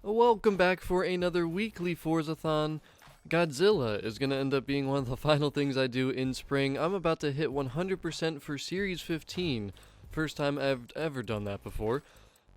Welcome back for another weekly Forzathon. Godzilla is going to end up being one of the final things I do in spring. I'm about to hit 100% for Series 15. First time I've ever done that before.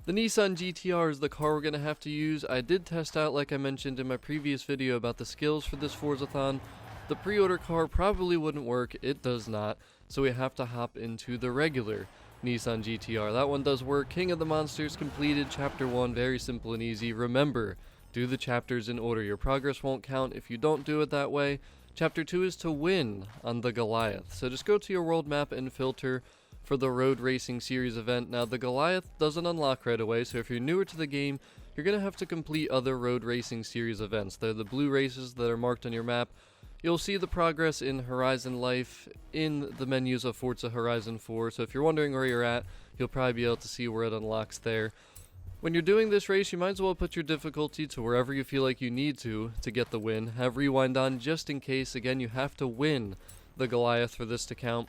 The Nissan GTR is the car we're going to have to use. I did test out, like I mentioned in my previous video, about the skills for this Forzathon. The pre-order car probably wouldn't work. It does not. So we have to hop into the regular Nissan GTR. That one does work. King of the Monsters completed. Chapter 1, very simple and easy. Remember, do the chapters in order. Your progress won't count if you don't do it that way. Chapter 2 is to win on the Goliath. So just go to your world map and filter for the Road Racing Series event. Now, the Goliath doesn't unlock right away, so if you're newer to the game, you're going to have to complete other Road Racing Series events. They're the blue races that are marked on your map. You'll see the progress in Horizon Life in the menus of Forza Horizon 4, so if you're wondering where you're at, you'll probably be able to see where it unlocks there. When you're doing this race, you might as well put your difficulty to wherever you feel like you need to get the win. Have rewind on just in case. Again, you have to win the Goliath for this to count.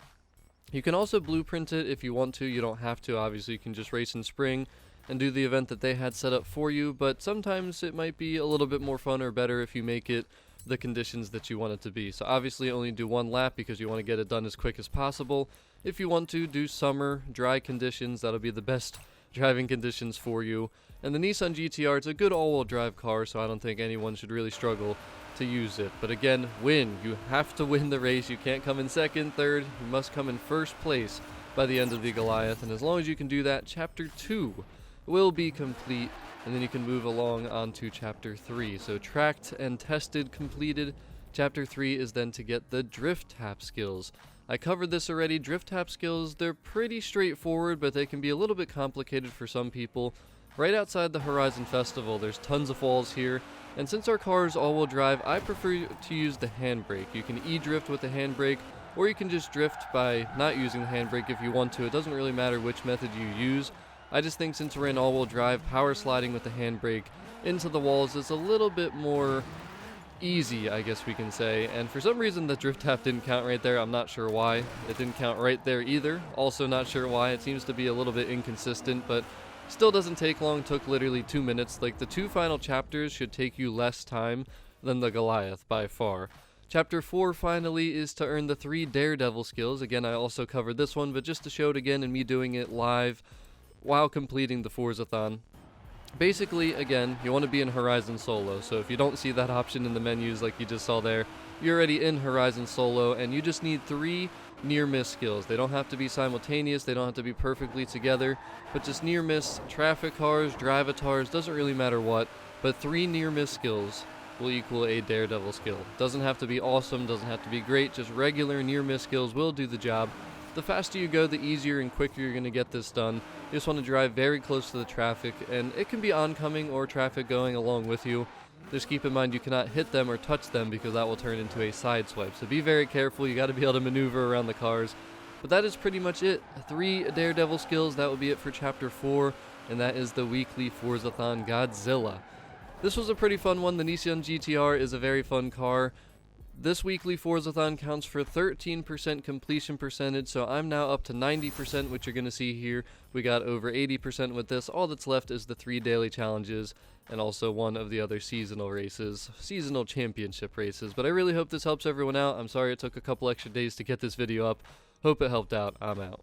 You can also blueprint it if you want to. You don't have to. Obviously, you can just race in spring and do the event that they had set up for you, but sometimes it might be a little bit more fun or better if you make it the conditions that you want it to be. So obviously only do one lap because you want to get it done as quick as possible. If you want to, do summer, dry conditions. That'll be the best driving conditions for you. And the Nissan GTR, it's a good all-wheel drive car, so I don't think anyone should really struggle to use it. But again, win. You have to win the race. You can't come in second, third. You must come in first place by the end of the Goliath. And as long as you can do that, Chapter 2 will be complete. And then you can move along on to Chapter 3. So tracked and tested completed. Chapter 3 is then to get the drift tap skills. I covered this already. Drift tap skills, they're pretty straightforward, but they can be a little bit complicated for some people. Right outside the Horizon Festival, there's tons of walls here. And since our car is all-wheel drive, I prefer to use the handbrake. You can e-drift with the handbrake, or you can just drift by not using the handbrake if you want to. It doesn't really matter which method you use. I just think since we're in all-wheel drive, power sliding with the handbrake into the walls is a little bit more easy, I guess we can say. And for some reason the drift tap didn't count right there. I'm not sure why. It didn't count right there either. Also not sure why. It seems to be a little bit inconsistent, but still doesn't take long. Took literally 2 minutes. Like, the two final chapters should take you less time than the Goliath by far. Chapter 4 finally is to earn the 3 Daredevil skills. Again, I also covered this one, but just to show it again and me doing it live while completing the Forzathon. Basically, again, you want to be in Horizon Solo, so if you don't see that option in the menus like you just saw there, you're already in Horizon Solo, and you just need 3 near-miss skills. They don't have to be simultaneous, they don't have to be perfectly together, but just near-miss traffic cars, drive-atars, doesn't really matter what, but 3 near-miss skills will equal a Daredevil skill. Doesn't have to be awesome, doesn't have to be great, just regular near-miss skills will do the job. The faster you go, the easier and quicker you're going to get this done. You just want to drive very close to the traffic, and it can be oncoming or traffic going along with you. Just keep in mind you cannot hit them or touch them because that will turn into a side swipe. So be very careful. You got to be able to maneuver around the cars. But that is pretty much it. 3 Daredevil skills. That will be it for Chapter 4, and that is the weekly Forzathon Godzilla. This was a pretty fun one. The Nissan GTR is a very fun car. This weekly Forzathon counts for 13% completion percentage, so I'm now up to 90%, which you're going to see here. We got over 80% with this. All that's left is the 3 daily challenges and also one of the other seasonal races, seasonal championship races. But I really hope this helps everyone out. I'm sorry it took a couple extra days to get this video up. Hope it helped out. I'm out.